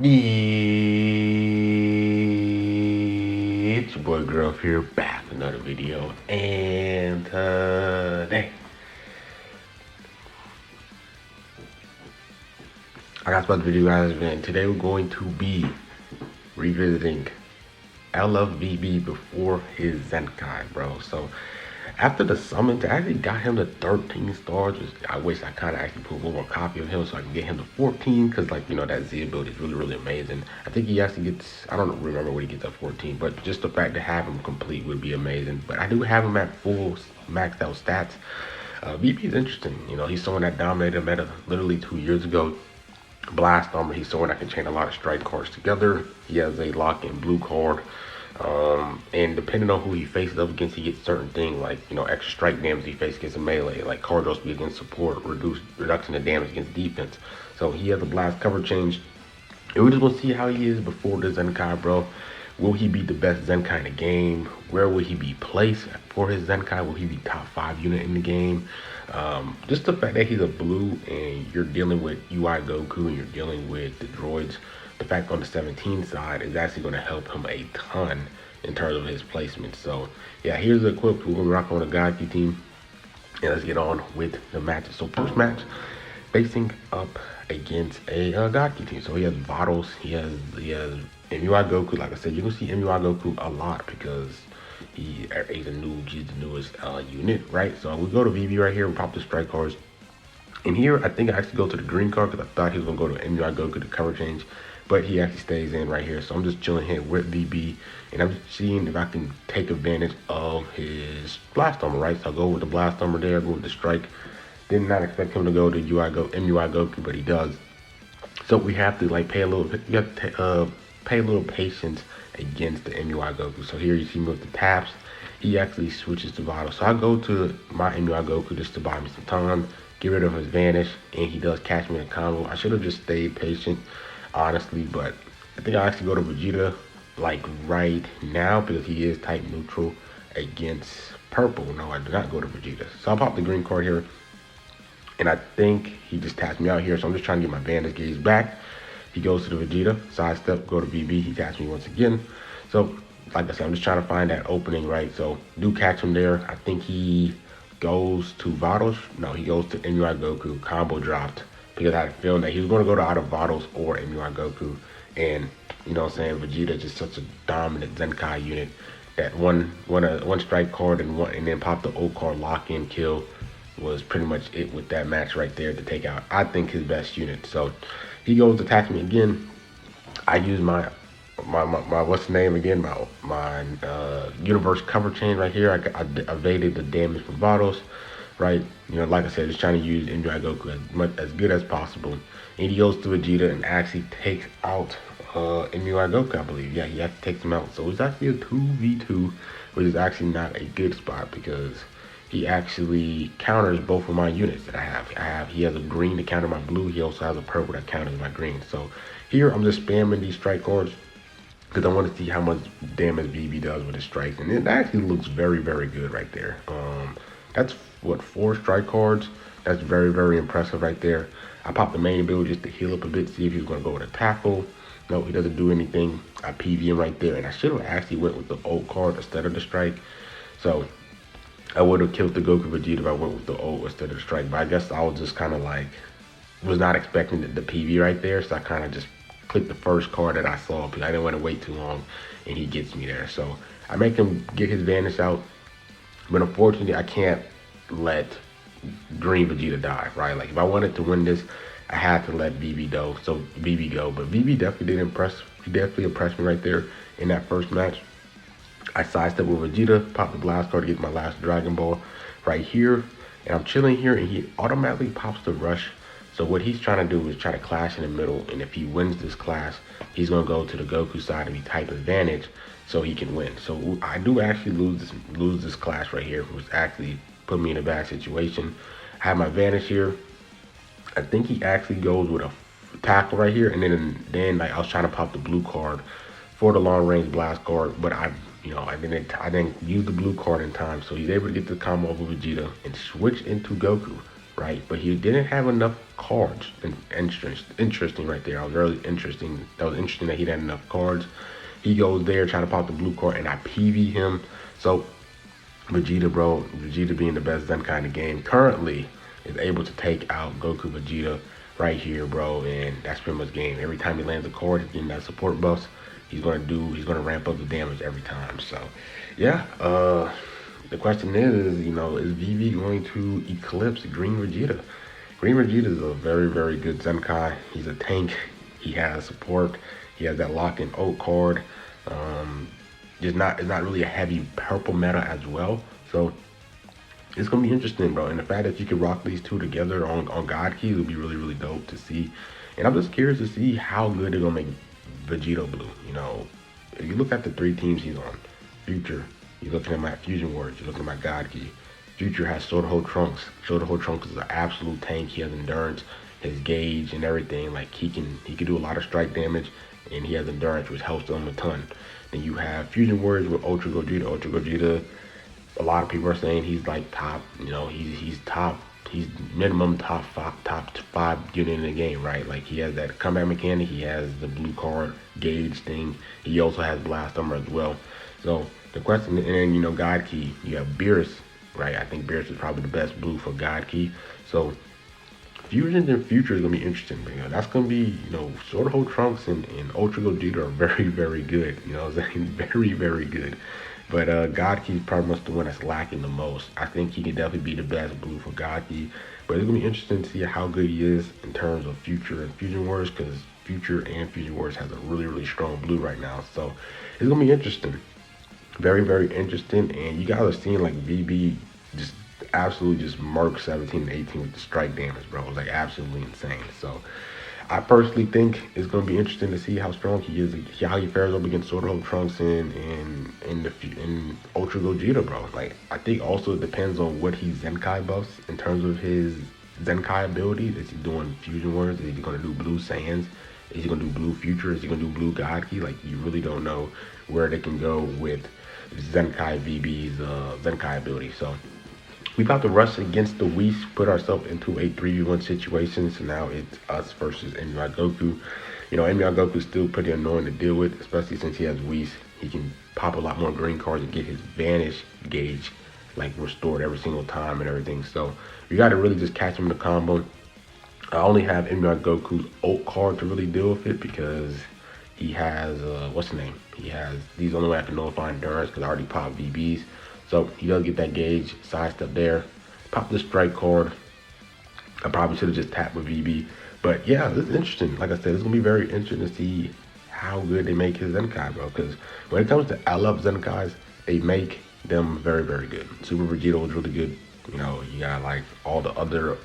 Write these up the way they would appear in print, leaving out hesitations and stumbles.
Yeah, it's your boy Grove here, back with another video, and today I got about the video guys, and today we're going to be revisiting LFVB before his Zenkai, bro. So after the summons, I actually got him to 13 stars. Which I wish I kind of actually put one more copy of him so I can get him to 14. Because, like, that Z ability is really, really amazing. I think he actually gets, I don't remember what he gets at 14. But just the fact to have him complete would be amazing. But I do have him at full maxed out stats. VP is interesting. He's someone that dominated meta literally 2 years ago. Blast Armor, he's someone that can chain a lot of strike cards together. He has a lock-in blue card. And depending on who he faces up against, he gets certain things like, extra strike damage he faces against a melee, like card draw speed against support, reduction of damage against defense. So he has a blast cover change. And we just want to see how he is before the Zenkai, bro. Will he be the best Zenkai in the game? Where will he be placed for his Zenkai? Will he be top 5 unit in the game? Just the fact that he's a blue and you're dealing with UI Goku and you're dealing with the droids, the fact on the 17 side is actually going to help him a ton in terms of his placement. So yeah, here's the equip. We're going to rock on a God team. And let's get on with the matches. So first match, facing up against a God team. So he has Vados, he has MUI Goku. Like I said, you can see MUI Goku a lot because he's the newest unit, right? So we go to VB right here, we pop the strike cards. And here, I think I actually go to the green card because I thought he was going to go to MUI Goku to cover change. But he actually stays in right here. So I'm just chilling here with VB. And I'm just seeing if I can take advantage of his Blast Armor, right? So I'll go with the Blast Armor there, go with the strike. Did not expect him to go to MUI Goku, but he does. So we have to pay a little patience against the MUI Goku. So here you see me with the taps. He actually switches to Vados. So I go to my MUI Goku just to buy me some time, get rid of his vanish, and he does catch me in a combo. I should have just stayed patient, honestly, but I think I actually go to Vegeta right now because he is type neutral against purple. No, I do not go to Vegeta. So I'll pop the green card here, and I think he just taps me out here. So I'm just trying to get my bandage gauge back. He goes to the Vegeta, sidestep, go to VB, he taps me once again. So like I said, I'm just trying to find that opening, right? So do catch him there. I think he goes to Vados. No, he goes to MUI Goku, combo dropped, because I had a feeling that he was going to go to either Vados or MUI Goku. And, Vegeta is just such a dominant Zenkai unit that one strike card and then pop the O card lock-in kill was pretty much it with that match right there to take out, I think, his best unit. So he goes to attack me again. I use my what's the name again? My universe cover chain right here. I evaded the damage from Vados, right? Like I said, just trying to use MUI Goku as good as possible. And he goes to Vegeta and actually takes out MUI Goku, I believe. Yeah, he actually takes him out. So it's actually a 2v2, which is actually not a good spot because he actually counters both of my units that I have. He has a green to counter my blue. He also has a purple that counters my green. So here I'm just spamming these strike cards because I want to see how much damage BB does with his strikes. And it actually looks very, very good right there. That's what, 4 strike cards. That's very, very impressive right there. I popped the main ability just to heal up a bit, see if he was going to go with a tackle. No, he doesn't do anything. I PV him right there. And I should have actually went with the ult card instead of the strike. So I would have killed the Goku Vegeta if I went with the ult instead of the strike. But I guess I was just kind of was not expecting the PV right there. So I kind of just clicked the first card that I saw because I didn't want to wait too long. And he gets me there. So I make him get his vanish out. But unfortunately, I can't let Green Vegeta die, right? If I wanted to win this, I had to let VB go. So VB go. But VB definitely did impress. He definitely impressed me right there in that first match. I sidestep with Vegeta, pop the blast card to get my last Dragon Ball right here. And I'm chilling here, and he automatically pops the rush. So what he's trying to do is try to clash in the middle. And if he wins this clash, he's going to go to the Goku side and be type advantage so he can win. So I do actually lose this clash right here, which actually put me in a bad situation. I have my vanish here. I think he actually goes with a tackle right here. And then I was trying to pop the blue card for the long range blast card, but I didn't use the blue card in time, so he's able to get the combo over Vegeta and switch into Goku right? But he didn't have enough cards. And interesting right there. I was really interesting. That was interesting that he didn't have enough cards. He goes there, trying to pop the blue card, and I PV him. So Vegeta, bro, Vegeta being the best Zenkai in the game currently, is able to take out Goku Vegeta right here, bro, and that's pretty much game. Every time he lands a card, he's getting that support buffs. He's gonna ramp up the damage every time. So, yeah. The question is, is VV going to eclipse Green Vegeta? Green Vegeta is a very, very good Zenkai. He's a tank. He has support. He has that lock and ult card. It's not really a heavy purple meta as well. So it's gonna be interesting, bro. And the fact that you can rock these two together on God Keys will be really, really dope to see. And I'm just curious to see how good they're gonna make VEGITO blue. If you look at the 3 teams he's on, Future, you're looking at my Fusion Words, you're looking at my God Key. Future has Soda Trunks. Soda Trunks is an absolute tank. He has endurance, his gauge and everything. Like he can do a lot of strike damage, and he has endurance, which helps him a ton. Then you have Fusion Words with Ultra Gogeta. Ultra Gogeta, a lot of people are saying he's like top. He's minimum top five unit in the game, right? Like he has that combat mechanic. He has the blue card gauge thing. He also has Blast Armor as well. So the question, and God Key, you have Beerus, right? I think Beerus is probably the best blue for God Key. So Fusions and Future is gonna be interesting, but that's gonna be, Soda Trunks and Ultra Gogeta are very, very good. Very, very good. But God Key is probably the one that's lacking the most. I think he can definitely be the best blue for God Key. But it's gonna be interesting to see how good he is in terms of Future and Fusion Wars, because Future and Fusion Wars has a really, really strong blue right now. So it's gonna be interesting. Very, very interesting. And you guys are seeing like VB just absolutely just murk 17 and 18 with the strike damage, bro. It was like absolutely insane. So I personally think it's gonna be interesting to see how strong he is, how he fares up against Soda Trunks and Ultra Gogeta, bro. Like I think also it depends on what he Zenkai buffs in terms of his Zenkai abilities. Is he doing Fusion Words? Is he gonna do Blue Saiyans? Is he gonna do Blue Future? Is he gonna do Blue God Key? Like you really don't know where they can go with Zenkai VB's Zenkai ability. So we about to rush against the Whis, put ourselves into a 3v1 situation. So now it's us versus MUI Goku. MUI Goku is still pretty annoying to deal with, especially since he has Whis. He can pop a lot more green cards and get his Vanish gauge like restored every single time and everything. So you got to really just catch him in the combo. I only have MUI Goku's ult card to really deal with it because he has, what's the name? He's the only way I can nullify endurance because I already popped VBs. So he does get that gauge, sidestep there. Pop the strike card. I probably should have just tapped with VB. But yeah, this is interesting. Like I said, it's going to be very interesting to see how good they make his Zenkai, bro. Because when it comes to LF Zenkais, they make them very, very good. Super Vegeta was really good. You got like all the other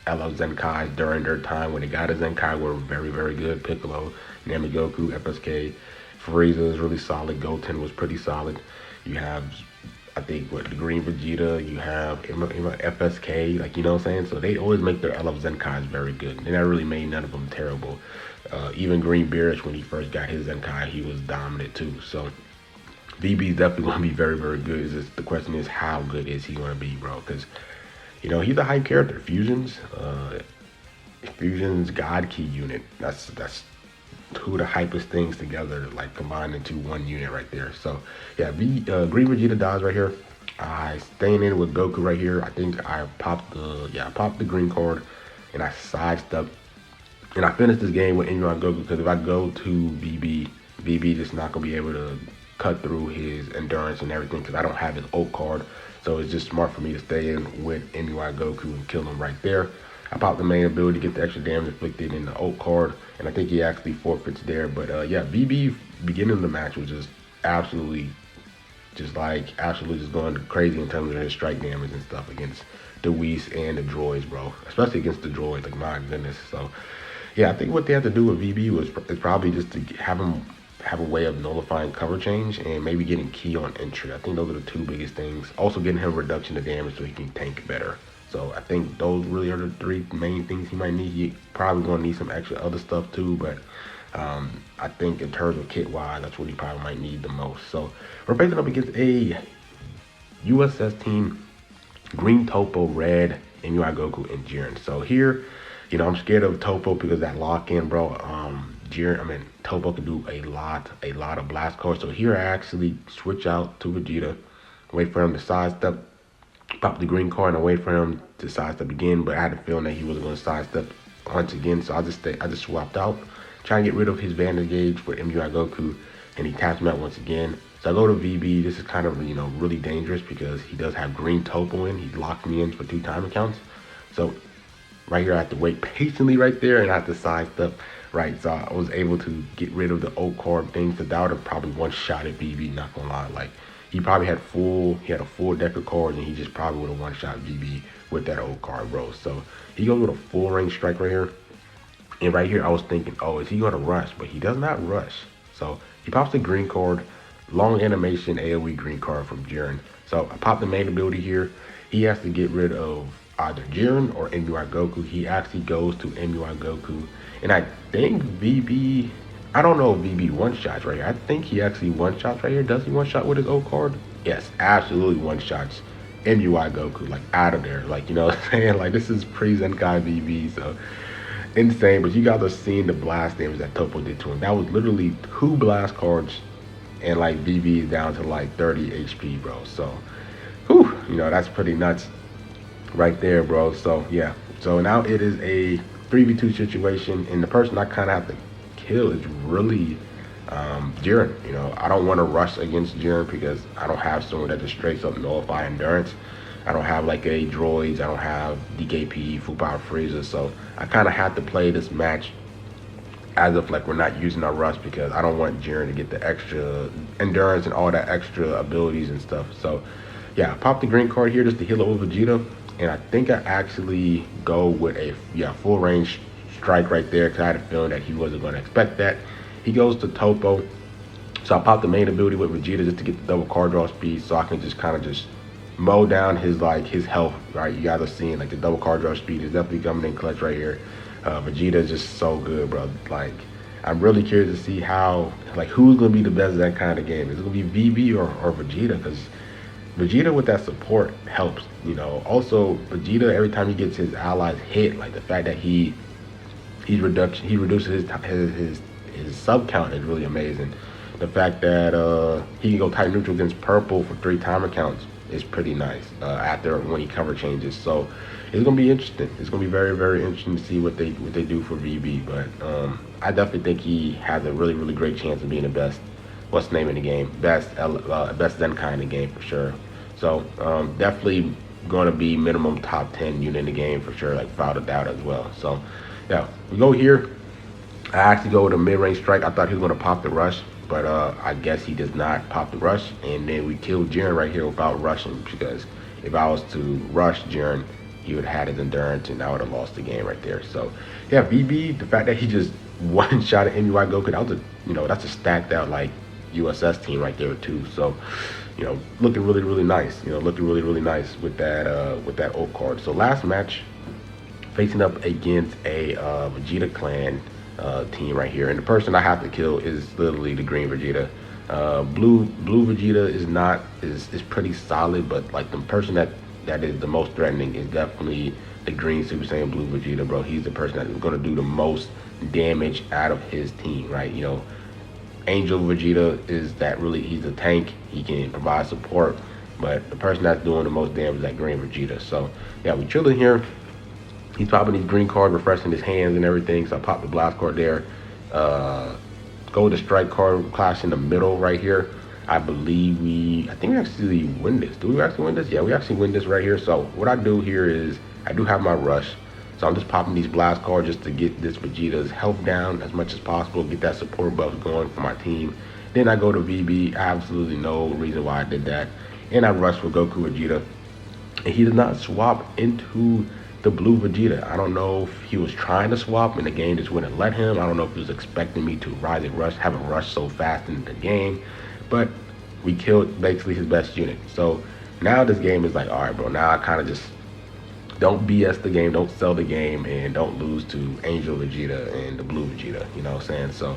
LF Zenkais during their time when they got a Zenkai were very, very good. Piccolo, Namigoku, FSK, Frieza is really solid. Goten was pretty solid. You have, I think, the Green Vegeta, you have FSK, like, you know what I'm saying? So they always make their LF Zenkais very good. They never really made none of them terrible. Even Green Beerus, when he first got his Zenkai, he was dominant too. So VB is definitely going to be very, very good. The question is, how good is he going to be, bro? Because, he's a hype character. Fusion's God Key unit. That's two of the hypest things together, like combined into one unit right there. So yeah, Green Vegeta dies right here. I staying in with Goku right here. I think I popped the green card and I sidestepped and I finished this game with MUI Goku, because if I go to VB just not gonna be able to cut through his endurance and everything because I don't have his ult card. So it's just smart for me to stay in with MUI Goku and kill him right there. I popped the main ability to get the extra damage inflicted in the ult card, and I think he actually forfeits there. But yeah, VB beginning of the match was just absolutely just going crazy in terms of his strike damage and stuff against the Whis and the droids, bro. Especially against the droids, like my goodness. So yeah, I think what they had to do with VB is probably just to have him have a way of nullifying cover change and maybe getting key on entry. I think those are the two biggest things. Also getting him reduction of damage so he can tank better. So I think those really are the 3 main things he might need. He probably going to need some extra other stuff too, but I think in terms of kit-wise, that's what he probably might need the most. So we're facing up against a USS team, Green Topo, Red MUI Goku and Jiren. So here, you know, I'm scared of Toppo because that lock-in, bro. Toppo can do a lot of blast cards. So here I actually switch out to Vegeta, wait for him to sidestep, pop the green card, and wait for him to sidestep again. But I had a feeling that he wasn't going to sidestep once again, so I just swapped out, trying to get rid of his Vantage gauge for MUI Goku, and he taps me out once again. So I go to VB. This is kind of, you know, really dangerous because he does have green Toppo in. He locked me in for 2 time accounts. So right here I have to wait patiently right there, and I have to sidestep. Right, so I was able to get rid of the old card thing, because that would have probably one-shotted VB, not gonna lie. Like, he probably had a full deck of cards, and he just probably would have one-shot VB with that old card, bro. So he goes with a full range strike right here. And right here I was thinking, oh, is he gonna rush? But he does not rush. So he pops the green card, long animation AoE green card from Jiren. So I pop the main ability here. He has to get rid of either Jiren or MUI Goku. He actually goes to MUI Goku. And I think VB, I don't know if VB one-shots right here. I think he actually one-shots right here. Does he one-shot with his old card? Yes, absolutely one-shots MUI Goku, like out of there. Like, you know what I'm saying? Like, this is pre-Zenkai VB, so insane. But you guys are seeing the blast damage that Toppo did to him. That was literally 2 blast cards, and like VB is down to like 30 HP, bro. So, whew, you know, that's pretty nuts right there, bro. So, yeah. So now it is a 3v2 situation, and the person I kind of have to kill is really Jiren. You know, I don't want to rush against Jiren because I don't have someone that just straight up nullify endurance. I don't have like a droids, I don't have DKP, full power freezer, so I kind of have to play this match as if like we're not using our rush, because I don't want Jiren to get the extra endurance and all that extra abilities and stuff. So yeah, I popped the green card here just to heal up with Vegeta. And I think I actually go with a full range strike right there, because I had a feeling that he wasn't going to expect that. He goes to Toppo. So I pop the main ability with Vegeta just to get the double card draw speed, so I can just kind of just mow down his health, right? You guys are seeing like the double card draw speed is definitely coming in clutch right here. Vegeta is just so good, bro. Like, I'm really curious to see how, like, who's going to be the best in that kind of game. Is it going to be VB or Vegeta? Because Vegeta with that support helps, you know. Also, Vegeta, every time he gets his allies hit, like the fact that he reduces his sub count is really amazing. The fact that he can go type neutral against purple for 3 timer counts is pretty nice after when he cover changes. So it's gonna be interesting. It's gonna be very, very interesting to see what they do for VB. But I definitely think he has a really, really great chance of being the best. What's the name in the game? Best Zenkai in the game for sure. So definitely going to be minimum top 10 unit in the game for sure, like without a doubt as well. So yeah, we go here. I actually go with a mid-range strike. I thought he was going to pop the rush, but I guess he does not pop the rush. And then we killed Jiren right here without rushing, because if I was to rush Jiren, he would have had his endurance and I would have lost the game right there. So yeah, VB, the fact that he just one-shot at MUI Goku, that was that's a stacked out like USS team right there too. So, you know, looking really, really nice. You know, looking really, really nice with that old card. So last match, facing up against a Vegeta clan team right here, and the person I have to kill is literally the green Vegeta. Blue Vegeta is pretty solid, but like the person that is the most threatening is definitely the green Super Saiyan Blue Vegeta, bro. He's the person that is going to do the most damage out of his team, right? You know, Angel Vegeta is that really, he's a tank, he can provide support, but the person that's doing the most damage is that green Vegeta. So yeah, we chilling here. He's popping these green cards, refreshing his hands and everything. So I pop the blast card there. Go with the strike card, clash in the middle right here. I think we actually win this. Do we actually win this? Yeah, we actually win this right here. So what I do here is I do have my rush. So I'm just popping these blast cards just to get this Vegeta's health down as much as possible, get that support buff going for my team. Then I go to VB. Absolutely no reason why I did that. And I rush for Goku Vegeta. And he did not swap into the blue Vegeta. I don't know if he was trying to swap and the game just wouldn't let him. I don't know if he was expecting me to rise and rush, have a rush so fast in the game. But we killed basically his best unit. So now this game is like, all right, bro, now I kind of just don't BS the game, don't sell the game, and don't lose to Angel Vegeta and the blue Vegeta, you know what I'm saying? So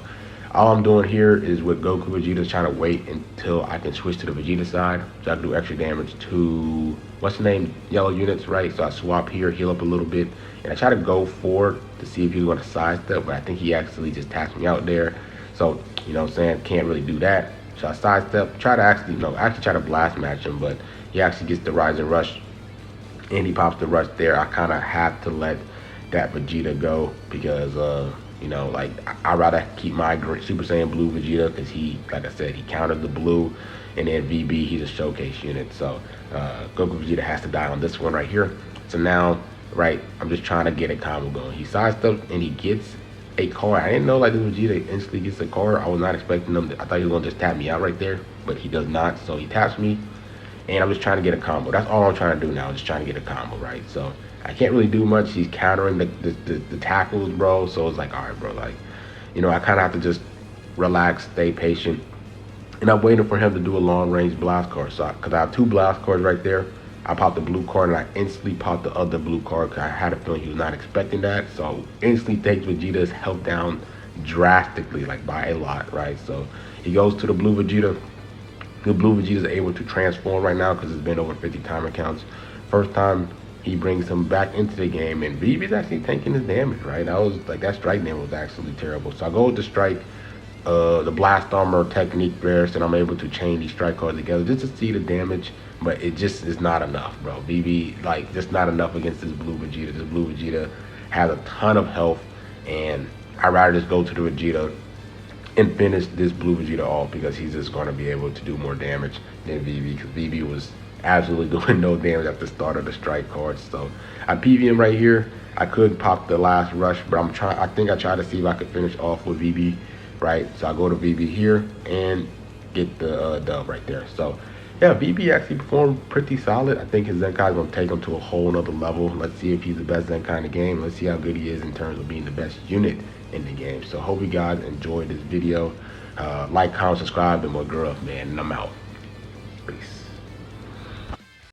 All I'm doing here is with Goku Vegeta, trying to wait until I can switch to the Vegeta side, so I can do extra damage to, what's the name, yellow units, right? So I swap here, heal up a little bit, and I try to go forward to see if he's going to sidestep, but I think he actually just taps me out there. So, you know what I'm saying, can't really do that. So I sidestep, try to actually, try to blast match him, but he actually gets the Rising Rush, and he pops the rush there. I kind of have to let that Vegeta go because, you know, like, I'd rather keep my Super Saiyan Blue Vegeta because he, like I said, he countered the blue, and then VB, he's a showcase unit. So Goku Vegeta has to die on this one right here. So now, right, I'm just trying to get a combo going. He sidesteps and he gets a card. I didn't know like this Vegeta instantly gets a card. I was not expecting him. I thought he was gonna just tap me out right there, but he does not. So he taps me, and I'm just trying to get a combo. That's all I'm trying to do now, just trying to get a combo, right? So I can't really do much. He's countering the tackles, bro. So it's like, all right, bro, like, you know, I kind of have to just relax, stay patient, and I'm waiting for him to do a long range blast card. So, because I have 2 blast cards right there, I popped the blue card and I instantly popped the other blue card because I had a feeling he was not expecting that. So instantly takes Vegeta's health down drastically, like by a lot, right? So he goes to the blue Vegeta. The blue Vegeta is able to transform right now because it's been over 50 timer counts. First time he brings him back into the game, and VB's actually taking his damage, right? I was like, that strike damage was actually terrible. So I go with the strike, the blast armor technique burst, and I'm able to chain these strike cards together just to see the damage, but it just is not enough, bro. VB, like, just not enough against this blue Vegeta. This blue Vegeta has a ton of health, and I'd rather just go to the Vegeta and finish this blue Vegeta off because he's just going to be able to do more damage than VB, because VB was absolutely doing no damage at the start of the strike cards. So I PV him right here. I could pop the last rush, but I think I tried to see if I could finish off with VB, right? So I go to VB here and get the dub right there. So yeah, VB actually performed pretty solid. I think his Zenkai is going to take him to a whole nother level. Let's see if he's the best Zenkai in the game. Let's see how good he is in terms of being the best unit in the game. So hope you guys enjoyed this video. Like, comment, subscribe, and more growth, man. And I'm out.